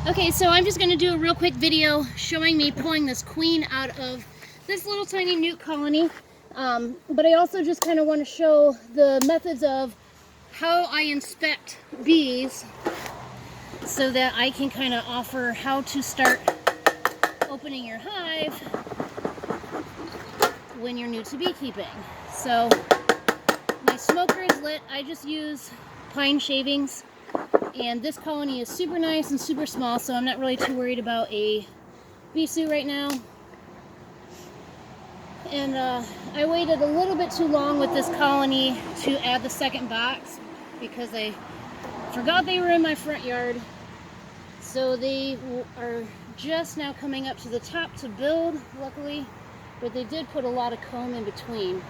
Okay, so I'm just going to do a real quick video showing me pulling this queen out of this little tiny newt colony. But I also just kind of want to show the methods of how I inspect bees so that I can kind of offer how to start opening your hive when you're new to beekeeping. So my smoker is lit. I just use pine shavings. And this colony is super nice and super small, so I'm not really too worried about a bee suit right now. And I waited a little bit too long with this colony to add the second box because I forgot they were in my front yard. So they are just now coming up to the top to build, luckily, but they did put a lot of comb in between.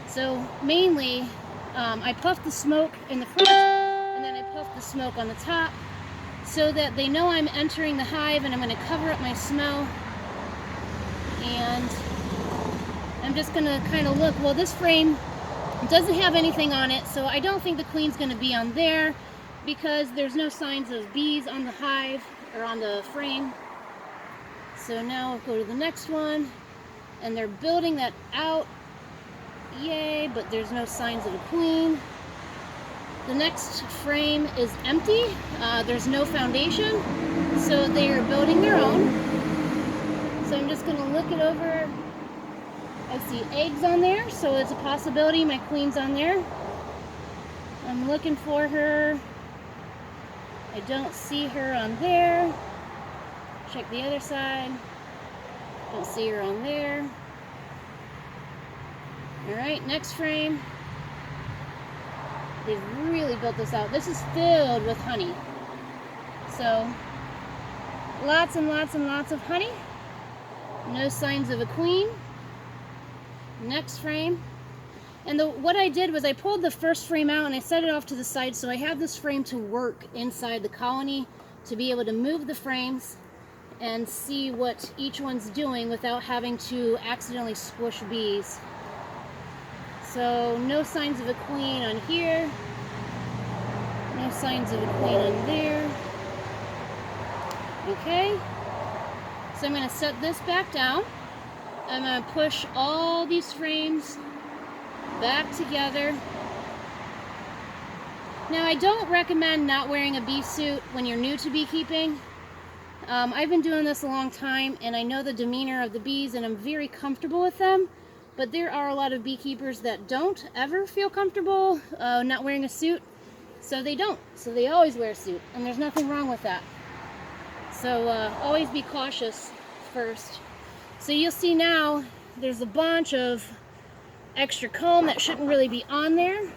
So mainly, I puffed the smoke in the front, and then I puffed the smoke on the top so that they know I'm entering the hive, and I'm going to cover up my smell. And I'm just going to kind of look. Well, this frame doesn't have anything on it, so I don't think the queen's going to be on there because there's no signs of bees on the hive or on the frame. So now I'll go to the next one, and they're building that out. Yay, but there's no signs of a queen. The next frame is empty. There's no foundation, so they are building their own. So I'm just going to look it over. I see eggs on there, so it's a possibility my queen's on there. I'm looking for her. I don't see her on there. Check the other side. Don't see her on there. Alright, next frame. They've really built this out. This is filled with honey. So, lots and lots and lots of honey. No signs of a queen. Next frame. And what I did was I pulled the first frame out and I set it off to the side, so I have this frame to work inside the colony to be able to move the frames and see what each one's doing without having to accidentally squish bees. So no signs of a queen on here. No signs of a queen on there. Okay. So I'm going to set this back down. I'm going to push all these frames back together. Now I don't recommend not wearing a bee suit when you're new to beekeeping. I've been doing this a long time and I know the demeanor of the bees and I'm very comfortable with them. But there are a lot of beekeepers that don't ever feel comfortable not wearing a suit, so they don't. So they always wear a suit, and there's nothing wrong with that. So always be cautious first. So you'll see now there's a bunch of extra comb that shouldn't really be on there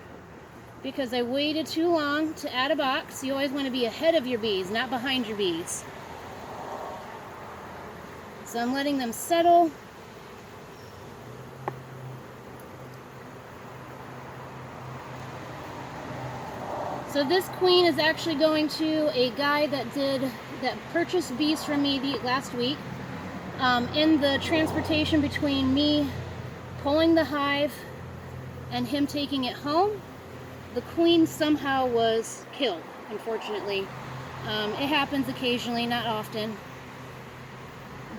because I waited too long to add a box. You always want to be ahead of your bees, not behind your bees. So I'm letting them settle. So this queen is actually going to a guy that purchased bees from me last week. In the transportation between me pulling the hive and him taking it home, the queen somehow was killed, unfortunately. It happens occasionally, not often.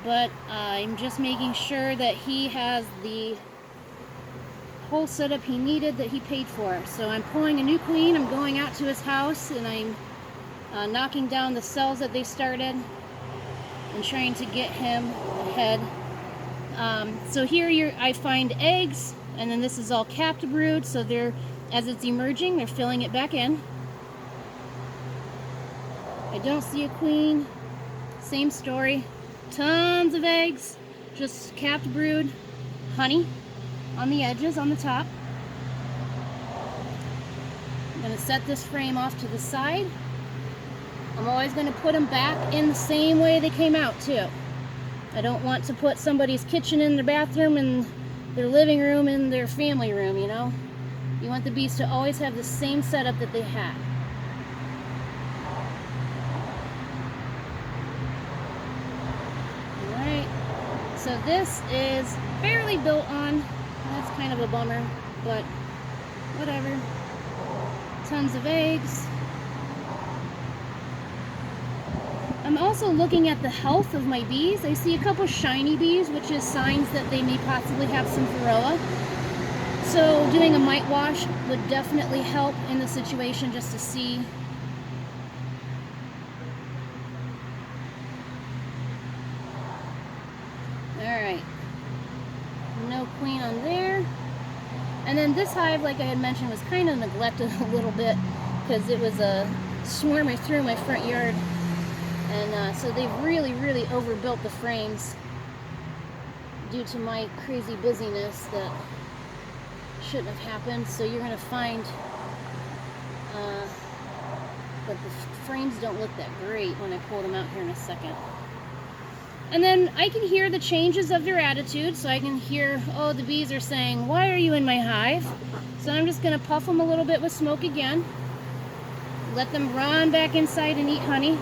But I'm just making sure that he has the whole setup he needed that he paid for. So I'm pulling a new queen. I'm going out to his house and I'm knocking down the cells that they started and trying to get him ahead. So here I find eggs, and then this is all capped brood, so as it's emerging, they're filling it back in. I don't see a queen. Same story. Tons of eggs, just capped brood, honey on the edges, on the top. I'm going to set this frame off to the side. I'm always going to put them back in the same way they came out too. I don't want to put somebody's kitchen in their bathroom and their living room in their family room, you know. You want the bees to always have the same setup that they had. Alright, so this is barely built on. That's kind of a bummer, but whatever. Tons of eggs. I'm also looking at the health of my bees. I see a couple shiny bees, which is signs that they may possibly have some varroa. So doing a mite wash would definitely help in the situation, just to see. Alright, no queen on there. And then this hive, like I had mentioned, was kind of neglected a little bit because it was a swarm I threw in my front yard. And so they've really, really overbuilt the frames due to my crazy busyness that shouldn't have happened. So you're going to find that the frames don't look that great when I pull them out here in a second. And then I can hear the changes of their attitude. So I can hear, oh, the bees are saying, why are you in my hive? So I'm just going to puff them a little bit with smoke again. Let them run back inside and eat honey,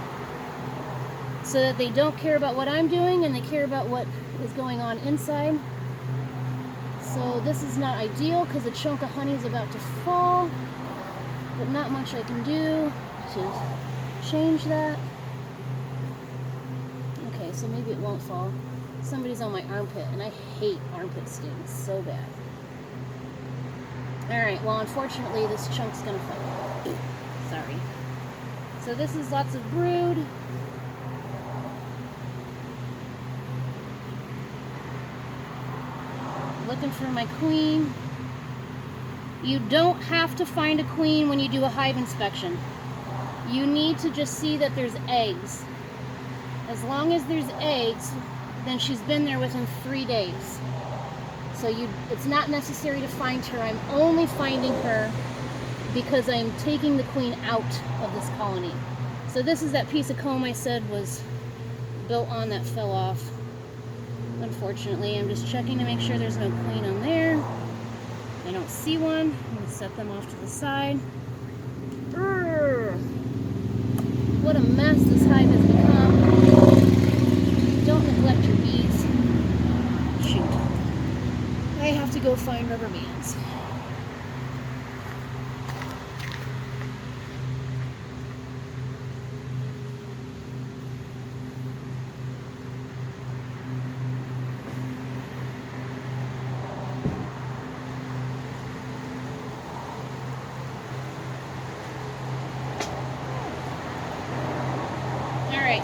so that they don't care about what I'm doing and they care about what is going on inside. So this is not ideal because a chunk of honey is about to fall, but not much I can do to change that. Okay, so maybe it won't fall. Somebody's on my armpit, and I hate armpit stings so bad. Alright, well, unfortunately this chunk's gonna fall. Sorry. So this is lots of brood. Looking for my queen. You don't have to find a queen when you do a hive inspection. You need to just see that there's eggs. As long as there's eggs, then she's been there within 3 days. So it's not necessary to find her. I'm only finding her because I'm taking the queen out of this colony. So this is that piece of comb I said was built on that fell off. Unfortunately, I'm just checking to make sure there's no queen on there. I don't see one. I'm going to set them off to the side. Urgh. What a mess this hive has become. Don't neglect your bees. Shoot. I have to go find rubber bands.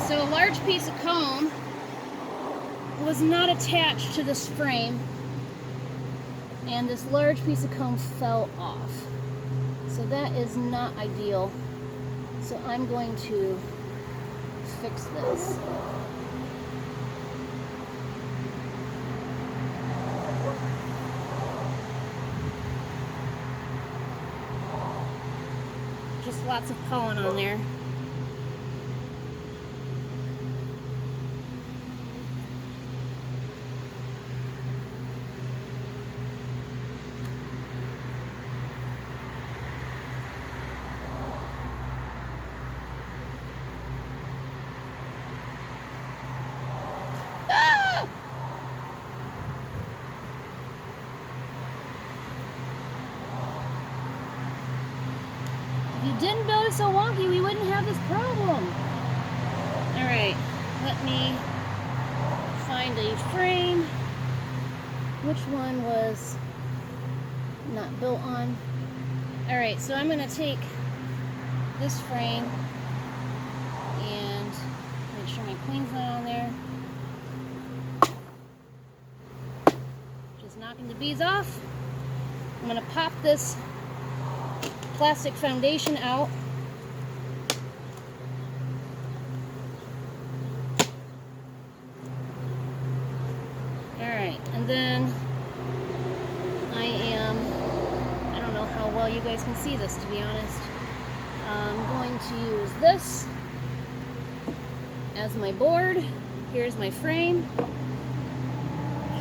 So a large piece of comb was not attached to this frame, and this large piece of comb fell off. So that is not ideal. So I'm going to fix this. Just lots of pollen on there. If you didn't build it so wonky, we wouldn't have this problem. Alright, let me find a frame. Which one was not built on? Alright, so I'm going to take this frame and make sure my queen's not on there. Just knocking the bees off. I'm going to pop this plastic foundation out. Alright, and then I don't know how well you guys can see this, to be honest. I'm going to use this as my board. Here's my frame.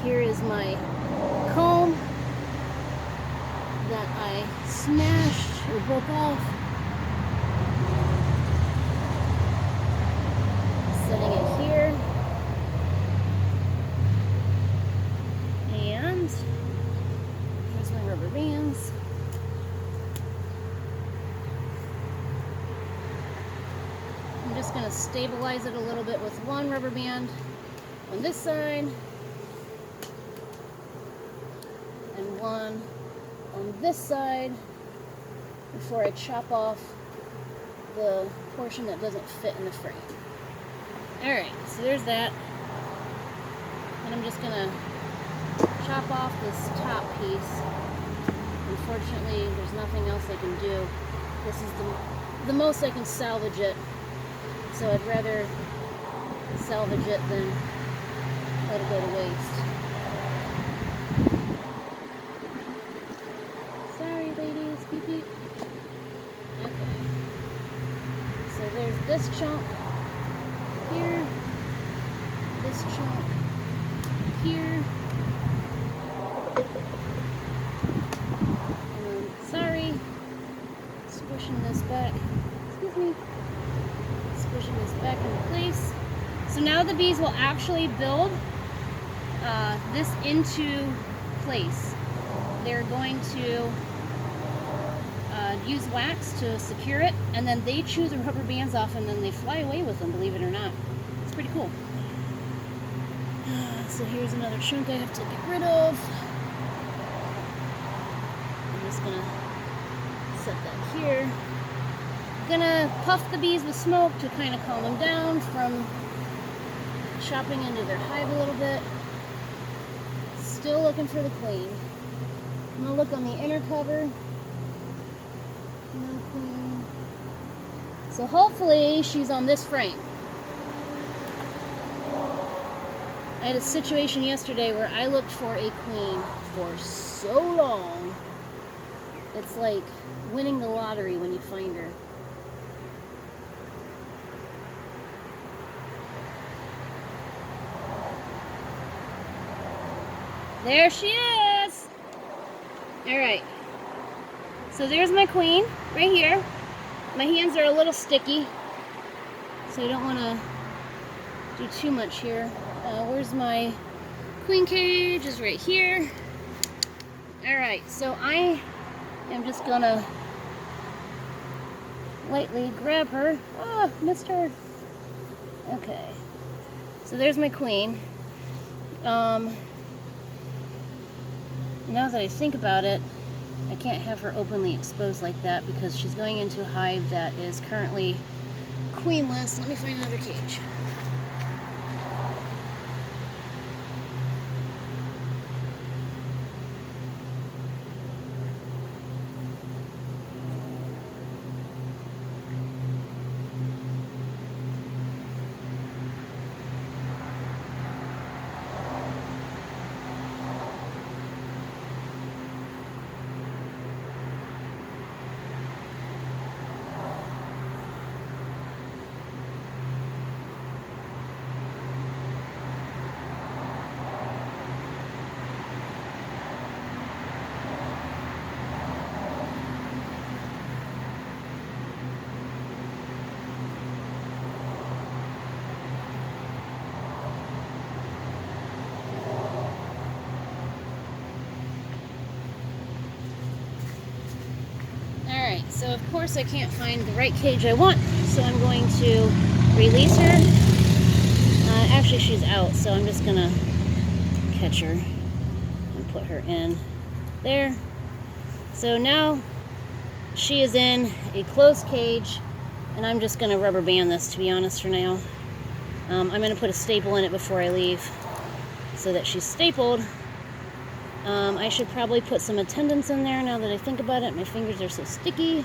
Here is my comb that I smashed or broke off. Setting it here. And here's my rubber bands. I'm just going to stabilize it a little bit with one rubber band on this side and one on this side before I chop off the portion that doesn't fit in the frame. Alright, so there's that. And I'm just gonna chop off this top piece. Unfortunately, there's nothing else I can do. This is the most I can salvage it. So I'd rather salvage it than let it go to waste. Sorry, ladies. Beep beep. Okay. So there's this chunk here. This chunk here. Sorry. Squishing this back. Excuse me. Squishing this back into place. So now the bees will actually build this into place. They're going to use wax to secure it, and then they chew the rubber bands off and then they fly away with them, believe it or not. It's pretty cool. So here's another chunk I have to get rid of. I'm just gonna set that here. Gonna puff the bees with smoke to kind of calm them down from chopping into their hive a little bit. Still looking for the queen. I'm gonna look on the inner cover. No queen. So hopefully she's on this frame. I had a situation yesterday where I looked for a queen for so long. It's like winning the lottery when you find her. There she is! Alright. So there's my queen, right here. My hands are a little sticky, so I don't want to do too much here. Where's my queen cage? Is right here. Alright, so I am just gonna lightly grab her. Ah, missed her. Okay. So there's my queen. Now that I think about it, I can't have her openly exposed like that because she's going into a hive that is currently queenless. Let me find another cage. So of course I can't find the right cage I want, so I'm going to release her. Actually she's out, so I'm just gonna catch her and put her in there. So now she is in a closed cage, and I'm just gonna rubber band this, to be honest, for now. I'm gonna put a staple in it before I leave so that she's stapled. I should probably put some attendants in there now that I think about it. My fingers are so sticky.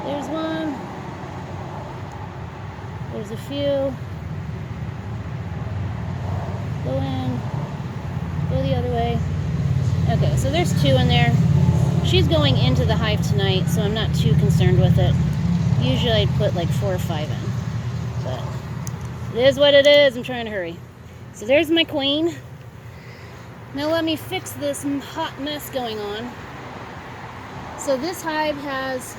There's one. There's a few. Go in. Go the other way. Okay, so there's 2 in there. She's going into the hive tonight, so I'm not too concerned with it. Usually I'd put like 4 or 5 in. But it is what it is. I'm trying to hurry. So there's my queen. Now let me fix this hot mess going on. So this hive has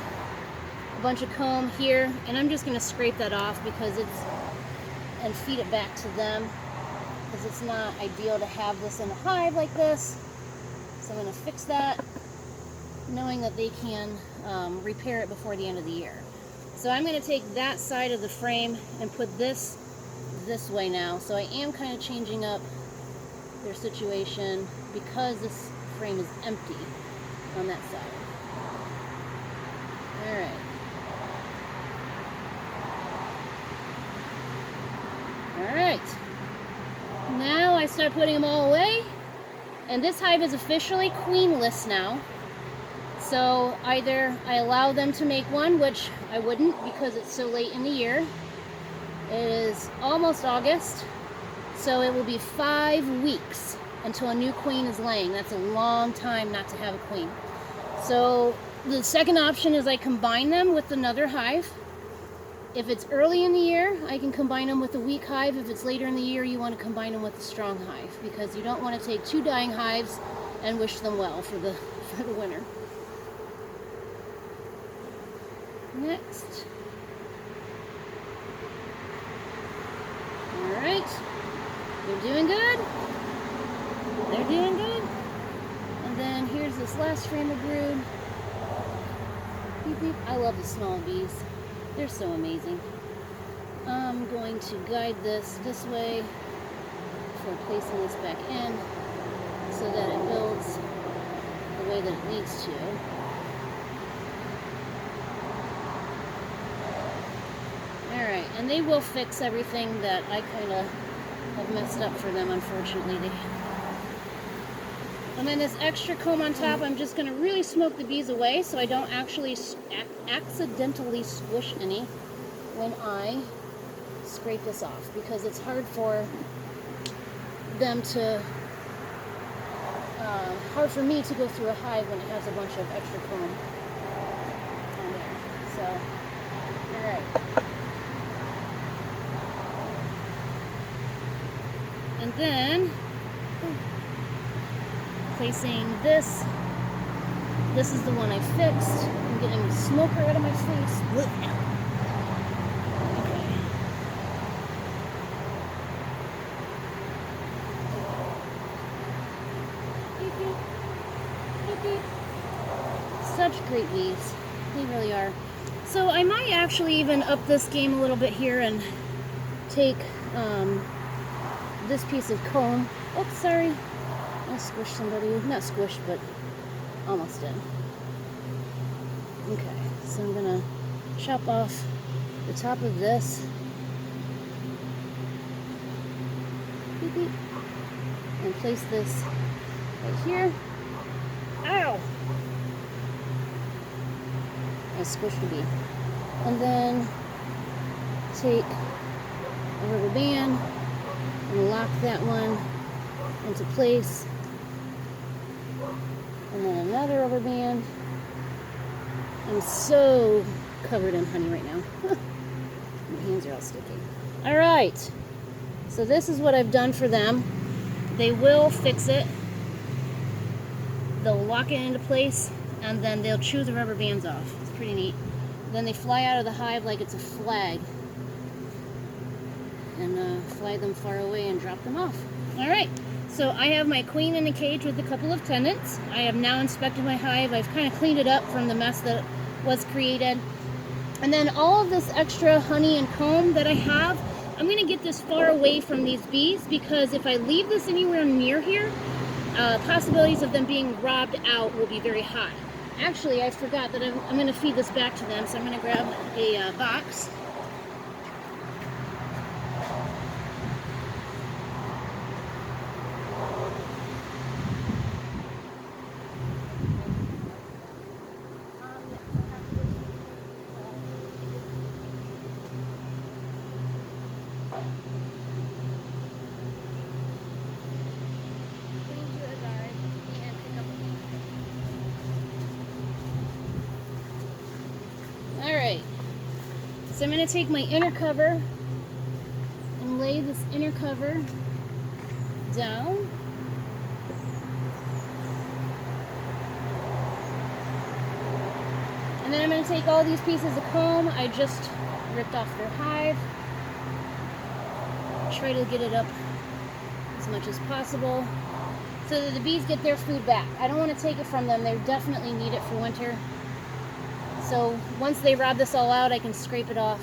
a bunch of comb here, and I'm just going to scrape that off because and feed it back to them, because it's not ideal to have this in a hive like this. So I'm going to fix that. knowing that they can repair it before the end of the year. So I'm going to take that side of the frame and put this way now. So I am kind of changing up their situation because this frame is empty on that side. All right. All right. Now I start putting them all away, and this hive is officially queenless now. So either I allow them to make one, which I wouldn't because it's so late in the year. It is almost August, so it will be 5 weeks until a new queen is laying. That's a long time not to have a queen. So the second option is I combine them with another hive. If it's early in the year, I can combine them with a weak hive. If it's later in the year, you want to combine them with a strong hive because you don't want to take 2 dying hives and wish them well for the winter. Next. All right. They're doing good. They're doing good. And then here's this last frame of brood. Beep, beep. I love the small bees. They're so amazing. I'm going to guide this way before placing this back in so that it builds the way that it needs to. Alright, and they will fix everything that I kind of have messed up for them, unfortunately. And then this extra comb on top, I'm just going to really smoke the bees away so I don't actually accidentally squish any when I scrape this off, because it's hard for them to, hard for me to go through a hive when it has a bunch of extra comb on there. So, alright. And then placing this is the one I fixed. I'm getting the smoker out of my face. Okay. Such great bees. They really are. So I might actually even up this game a little bit here and take this piece of comb. Oops, sorry. I squished somebody. Not squished, but almost did. Okay, so I'm gonna chop off the top of this. Beep, beep. And place this right here. Ow! I squished a bee. And then take a rubber band and lock that one into place. And then another rubber band. I'm so covered in honey right now. My hands are all sticky. All right. So this is what I've done for them. They will fix it. They'll lock it into place, and then they'll chew the rubber bands off. It's pretty neat. Then they fly out of the hive like it's a flag, and fly them far away and drop them off. All right. So I have my queen in a cage with a couple of tenants. I have now inspected my hive. I've kind of cleaned it up from the mess that was created. And then all of this extra honey and comb that I have, I'm going to get this far away from these bees, because if I leave this anywhere near here, possibilities of them being robbed out will be very high. Actually, I forgot that I'm going to feed this back to them, so I'm going to grab a box. Alright, so I'm going to take my inner cover and lay this inner cover down. And then I'm going to take all these pieces of comb I just ripped off their hive, try to get it up as much as possible. so that the bees get their food back. I don't want to take it from them. They definitely need it for winter. So once they rob this all out, I can scrape it off.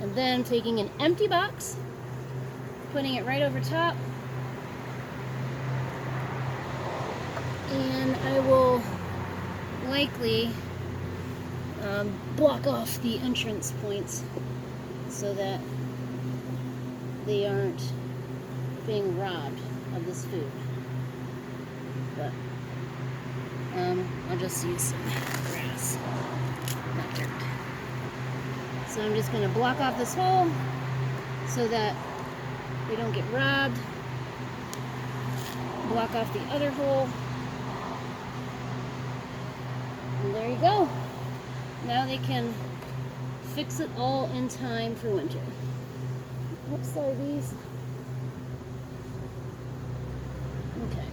And then taking an empty box, putting it right over top, and I will likely block off the entrance points so that they aren't being robbed of this food. But I'll just use some grass, not dirt. So I'm just going to block off this hole so that they don't get robbed. Block off the other hole. And there you go. Now they can fix it all in time for winter. Oops, sorry, bees. Okay.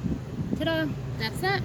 Ta-da! That's that.